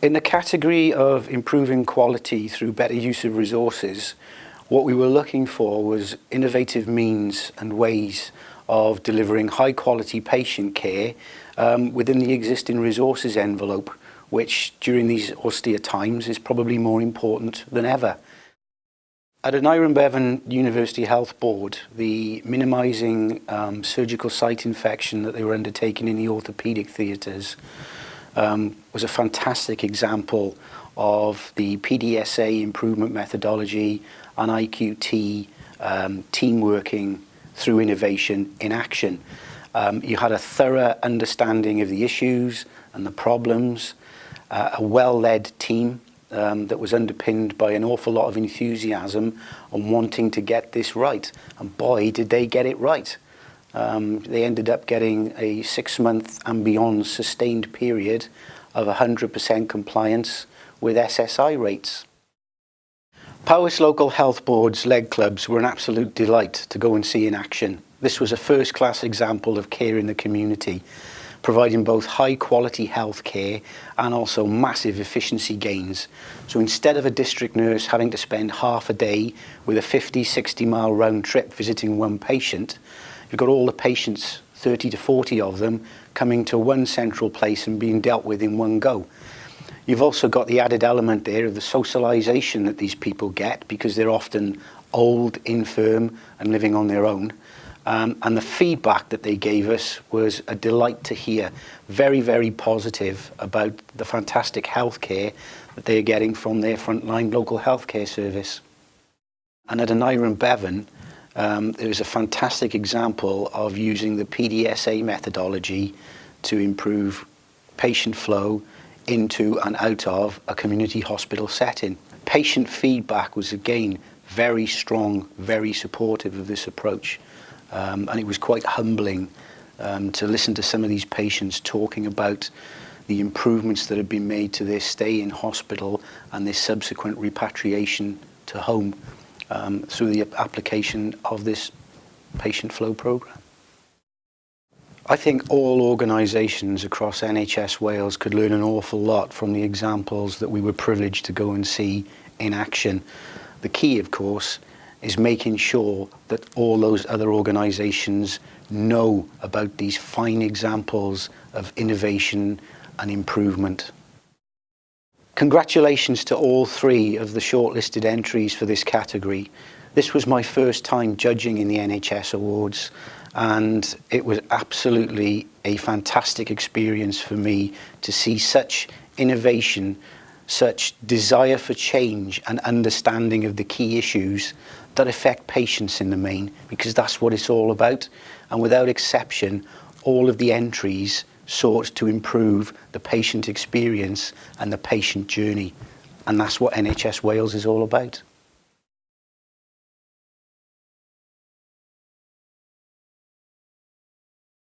In the category of improving quality through better use of resources, what we were looking for was innovative means and ways of delivering high quality patient care within the existing resources envelope, which during these austere times is probably more important than ever. At an Aneurin Bevan University Health Board, the minimising surgical site infection that they were undertaking in the orthopaedic theatres was a fantastic example of the PDSA improvement methodology and IQT team working through innovation in action. You had a thorough understanding of the issues and the problems, a well-led team that was underpinned by an awful lot of enthusiasm and wanting to get this right. And boy, did they get it right. They ended up getting a 6-month and beyond sustained period of 100% compliance with SSI rates. Powys Local Health Board's leg clubs were an absolute delight to go and see in action. This was a first-class example of care in the community, providing both high-quality health care and also massive efficiency gains. So instead of a district nurse having to spend half a day with a 50-60 mile round trip visiting one patient, you've got all the patients, 30 to 40 of them, coming to one central place and being dealt with in one go. You've also got the added element there of the socialisation that these people get because they're often old, infirm and living on their own. And the feedback that they gave us was a delight to hear. Very, very positive about the fantastic healthcare that they're getting from their frontline local healthcare service. And at an Aneurin Bevan, there was a fantastic example of using the PDSA methodology to improve patient flow into and out of a community hospital setting. Patient feedback was again very strong, very supportive of this approach. And it was quite humbling to listen to some of these patients talking about the improvements that had been made to their stay in hospital and their subsequent repatriation to home through the application of this patient flow programme. I think all organisations across NHS Wales could learn an awful lot from the examples that we were privileged to go and see in action. The key, of course, is making sure that all those other organisations know about these fine examples of innovation and improvement. Congratulations to all 3 of the shortlisted entries for this category. This was my first time judging in the NHS Awards, and it was absolutely a fantastic experience for me to see such innovation, such desire for change and understanding of the key issues that affect patients in the main, because that's what it's all about. And without exception, all of the entries sought to improve the patient experience and the patient journey. And that's what NHS Wales is all about.